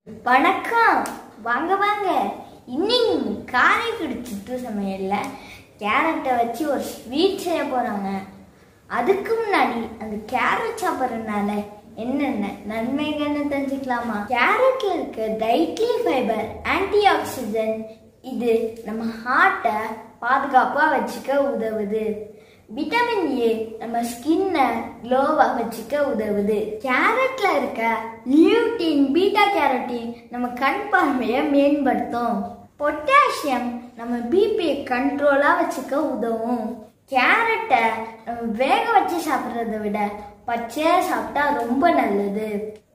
வணக்கம். வாங்க வாங்க. இன்னைக்கு காரைக்குடி சித்து சமையல்ல கேரட்டை வச்சு ஒரு ஸ்வீட் செய்ய போறாங்க. அதுக்கு முன்னாடி அந்த கேரட் சாப்பிட்றதுனால என்னென்ன நன்மைகள்னு தெரிஞ்சுக்கலாமா? கேரட்ல இருக்க டைட்லி ஃபைபர், ஆன்டி ஆக்சிடென்ட், இது நம்ம ஹார்ட்டை பாதுகாப்பாக வச்சுக்க உதவுது. விட்டமின் ஏ நம்ம ஸ்கின்னை க்ளோவாக வச்சுக்க உதவுது. கேரட்ல இருக்க லியூட்டின், பீட்டா கேரோட்டின் நம்ம கண் பார்வையை மேம்படுத்தும். பொட்டாசியம் நம்ம பிபியை கண்ட்ரோலாக வச்சுக்க உதவும். கேரட்டை நம்ம வேக வச்சு சாப்பிட்றத விட பச்சையாக சாப்பிட்டா ரொம்ப நல்லது.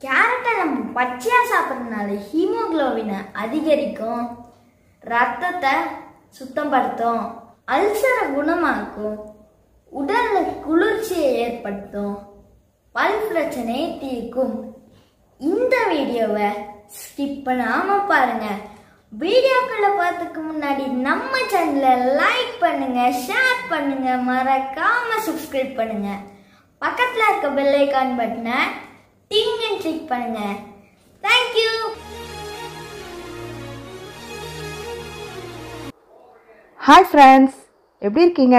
கேரட்டை நம்ம பச்சையாக சாப்பிட்றதுனால ஹீமோகுளோபினை அதிகரிக்கும், ரத்தத்தை சுத்தப்படுத்தும், அல்சரை குணமாக்கும், உடல்ல குளிர்ச்சியை ஏற்படுத்தும், பல் பிரச்சனையை தீர்க்கும். இந்த வீடியோவை ஸ்கிப் பண்ணாம பாருங்க. வீடியோக்குள்ள பார்த்துக்கு முன்னாடி நம்ம சேனலை லைக் பண்ணுங்க, ஷேர் பண்ணுங்க, மறக்காம சப்ஸ்கிரைப் பண்ணுங்க. பக்கத்துல இருக்க பெல் ஐகான் பட்டனை டிங் அண்ட் கிளிக் பண்ணுங்க. தேங்க்யூ. ஹாய் ஃப்ரெண்ட்ஸ், எப்படி இருக்கீங்க?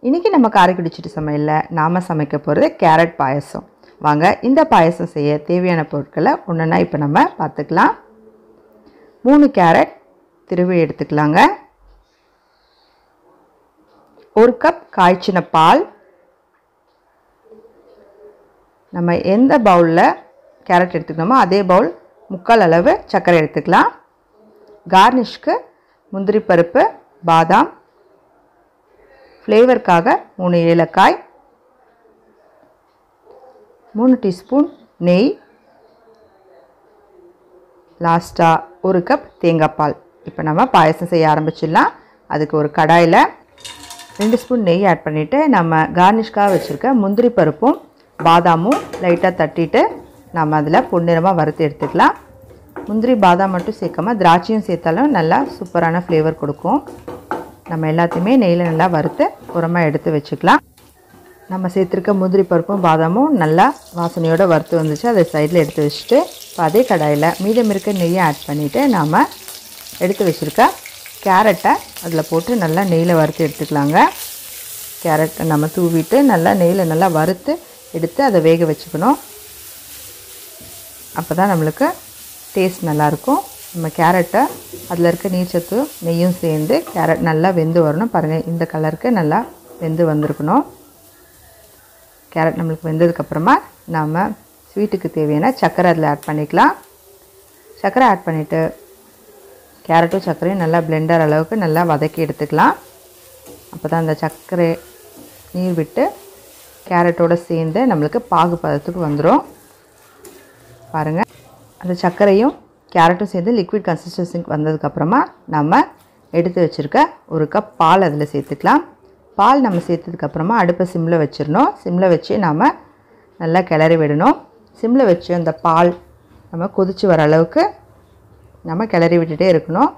இன்றைக்கி நம்ம காரைக்குடி சிட்டு சமையலில் நாம் சமைக்க போகிறது கேரட் பாயசம். வாங்க இந்த பாயசம் செய்ய தேவையான பொருட்களை ஒன்றுன்னா இப்போ நம்ம பார்த்துக்கலாம். 3 கேரட் திருவி எடுத்துக்கலாங்க. 1 கப் காய்ச்சின பால். நம்ம எந்த பவுலில் கேரட் எடுத்துக்கணுமோ அதே பவுல் 3/4 அளவு சர்க்கரை எடுத்துக்கலாம். கார்னிஷ்க்கு முந்திரி பருப்பு, பாதாம், ஃப்ளேவருக்காக 3 ஏலக்காய், 3 டீஸ்பூன் நெய், லாஸ்ட்டாக 1 கப் தேங்காய் பால். இப்போ நம்ம பாயசம் செய்ய ஆரம்பிச்சிடலாம். அதுக்கு ஒரு கடாயில் 2 ஸ்பூன் நெய் ஆட் பண்ணிவிட்டு நம்ம கார்னிஷ்காக வச்சுருக்க முந்திரி பருப்பும் பாதாமும் லைட்டாக தட்டிட்டு நம்ம அதில் பொன்னிறமாக வறுத்து எடுத்துக்கலாம். முந்திரி பாதாம் மட்டும் சேர்க்காம திராட்சையும் சேர்த்தாலும் நல்லா சூப்பரான ஃப்ளேவர் கொடுக்கும். நம்ம எல்லாத்தையுமே நெய்யில் நல்லா வறுத்து உரமாக எடுத்து வச்சுக்கலாம். நம்ம சேர்த்துருக்க முந்திரி பருப்பும் பாதாமும் நல்லா வாசனையோடு வறுத்து வந்துச்சு. அதை சைடில் எடுத்து வச்சுட்டு இப்போ அதே கடாயில் மீதம் இருக்க நெய்யை ஆட் பண்ணிவிட்டு நாம் எடுத்து வச்சுருக்க கேரட்டை அதில் போட்டு நல்லா நெய்யில் வறுத்து எடுத்துக்கலாங்க. கேரட்டை நம்ம தூவிட்டு நல்லா நெய்யில் நல்லா வறுத்து எடுத்து அதை வேக வச்சுக்கணும். அப்போ தான் நம்மளுக்கு டேஸ்ட் நல்லாயிருக்கும். நம்ம கேரட்டை அதில் இருக்க நீர்ச்சத்து நெய்யும் சேர்ந்து கேரட் நல்லா வெந்து வரணும். பாருங்கள், இந்த கலருக்கு நல்லா வெந்து வந்திருக்கணும். கேரட் நம்மளுக்கு வெந்ததுக்கப்புறமா நாம் ஸ்வீட்டுக்கு தேவையான சர்க்கரை அதில் ஆட் பண்ணிக்கலாம். சர்க்கரை ஆட் பண்ணிவிட்டு கேரட்டும் சர்க்கரையும் நல்லா பிளெண்டர் அளவுக்கு நல்லா வதக்கி எடுத்துக்கலாம். அப்போ தான் அந்த சர்க்கரை நீர் விட்டு கேரட்டோடு சேர்ந்து நம்மளுக்கு பாகு பதத்துக்கு வந்துடும். பாருங்கள், அந்த சர்க்கரையும் கேரட்டும் சேர்ந்து லிக்விட் கன்சிஸ்டன்சிக்கு வந்ததுக்கப்புறமா நம்ம எடுத்து வச்சுருக்க 1 கப் பால் அதில் சேர்த்துக்கலாம். பால் நம்ம சேர்த்ததுக்கப்புறமா அடுப்பை சிம்மில் வச்சிடணும். சிம்மில் வச்சு நாம் நல்லா கிளறி விடணும். சிம்மில் வச்சு அந்த பால் நம்ம கொதித்து வர அளவுக்கு நம்ம கிளறி விட்டுட்டே இருக்கணும்.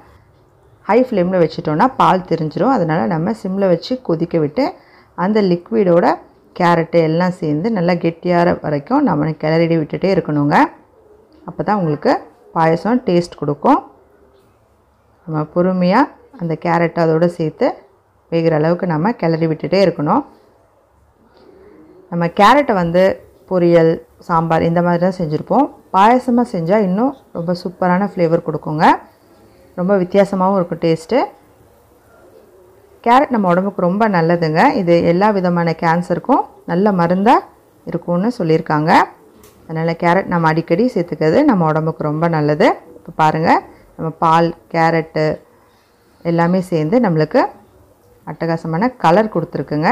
ஹை ஃப்ளேமில் வச்சுட்டோன்னா பால் திரிஞ்சிரும். அதனால் நம்ம சிம்மில் வச்சு கொதிக்க விட்டு அந்த லிக்விடோட கேரட்டு எல்லாம் சேர்ந்து நல்லா கெட்டியாகிற வரைக்கும் நம்ம கிளறி விட்டுட்டே இருக்கணுங்க. அப்போ தான் உங்களுக்கு பாயசம் டேஸ்ட் கொடுக்கும். நம்ம பொறுமையாக அந்த கேரட்டை அதோடு சேர்த்து வேகிற அளவுக்கு நம்ம கிளறி விட்டுட்டே இருக்கணும். நம்ம கேரட்டை பொரியல், சாம்பார் இந்த மாதிரி தான் செஞ்சுருப்போம். பாயசமாக செஞ்சால் இன்னும் ரொம்ப சூப்பரான ஃப்ளேவர் கொடுக்குங்க. ரொம்ப வித்தியாசமாகவும் இருக்கும் டேஸ்ட்டு. கேரட் நம்ம உடம்புக்கு ரொம்ப நல்லதுங்க. இது எல்லா விதமான கேன்சருக்கும் நல்ல மருந்தாக இருக்கும்னு சொல்லியிருக்காங்க. அதனால் கேரட் நம்ம அடிக்கடி சேர்த்துக்கிறது நம்ம உடம்புக்கு ரொம்ப நல்லது. இப்போ பாருங்கள், நம்ம பால், கேரட்டு எல்லாமே சேர்ந்து நம்மளுக்கு அட்டகாசமான கலர் கொடுத்துருக்குங்க.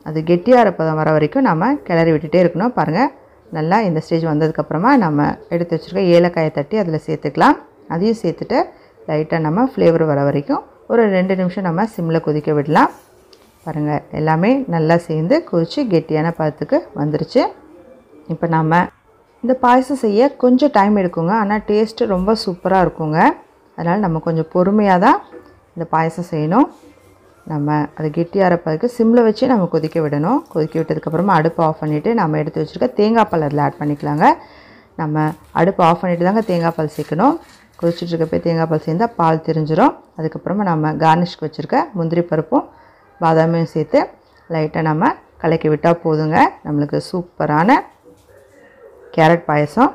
அது கெட்டியாக இருப்பதை வர வரைக்கும் நம்ம கிளறி விட்டுட்டே இருக்கணும். பாருங்கள், நல்லா இந்த ஸ்டேஜ் வந்ததுக்கப்புறமா நம்ம எடுத்து வச்சுருக்க ஏலக்காயை தட்டி அதில் சேர்த்துக்கலாம். அதையும் சேர்த்துட்டு லைட்டாக நம்ம ஃப்ளேவர் வர வரைக்கும் ஒரு 2 நிமிஷம் நம்ம சிம்மில் கொதிக்க விடலாம். பாருங்கள், எல்லாமே நல்லா சேர்ந்து கொதித்து கெட்டியான பதத்துக்கு வந்துருச்சு. இப்போ நம்ம இந்த பாயசம் செய்ய கொஞ்சம் டைம் எடுக்குங்க. ஆனால் டேஸ்ட்டு ரொம்ப சூப்பராக இருக்குங்க. அதனால் நம்ம கொஞ்சம் பொறுமையாக தான் இந்த பாயசம் செய்யணும். நம்ம அது கெட்டியாகிற பதத்துக்கு சிம்மில் வச்சு நம்ம கொதிக்க விடணும். கொதிக்க விட்டதுக்கப்புறமா அடுப்பை ஆஃப் பண்ணிவிட்டு நம்ம எடுத்து வச்சுருக்க தேங்காய் பால் அதில் ஆட் பண்ணிக்கலாங்க. நம்ம அடுப்பு ஆஃப் பண்ணிட்டு தாங்க தேங்காய் பால் சேர்க்கணும். கொதிச்சுட்டு இருக்கப்போ தேங்காய் பால் சேர்ந்தால் பால் தெரிஞ்சிடும். அதுக்கப்புறமா நம்ம கார்னிஷ்க்கு வச்சுருக்க முந்திரி பருப்பும் பாதாமையும் சேர்த்து லைட்டாக நம்ம கலக்கி விட்டால் போதுங்க. நம்மளுக்கு சூப்பரான கேரட் பாயசம்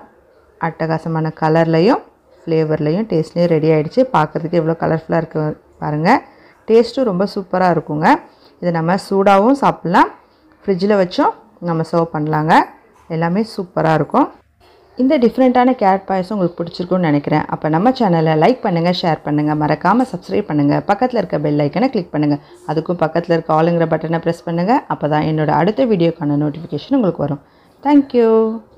அட்டகாசமான கலர்லையும் ஃப்ளேவர்லையும் டேஸ்ட்லேயும் ரெடி ஆகிடுச்சு. பார்க்குறதுக்கு எவ்வளோ கலர்ஃபுல்லாக இருக்குது பாருங்கள். டேஸ்ட்டும் ரொம்ப சூப்பராக இருக்குங்க. இதை நம்ம சூடாகவும் சாப்பிட்லாம், ஃப்ரிட்ஜில் வச்சும் நம்ம சர்வ் பண்ணலாங்க. எல்லாமே சூப்பராக இருக்கும். இந்த டிஃப்ரெண்ட்டான கேரட் பாயசம் உங்களுக்கு பிடிச்சிருக்குன்னு நினைக்கிறேன். அப்போ நம்ம சேனலை லைக் பண்ணுங்கள், ஷேர் பண்ணுங்கள், மறக்காமல் சப்ஸ்கிரைப் பண்ணுங்கள். பக்கத்தில் இருக்க பெல் ஐக்கனை கிளிக் பண்ணுங்கள். அதுக்கும் பக்கத்தில் இருக்க ஆளுங்கிற பட்டனை ப்ரெஸ் பண்ணுங்கள். அப்போ தான் என்னோடய அடுத்த வீடியோக்கான நோட்டிஃபிகேஷன் உங்களுக்கு வரும். தேங்க்யூ.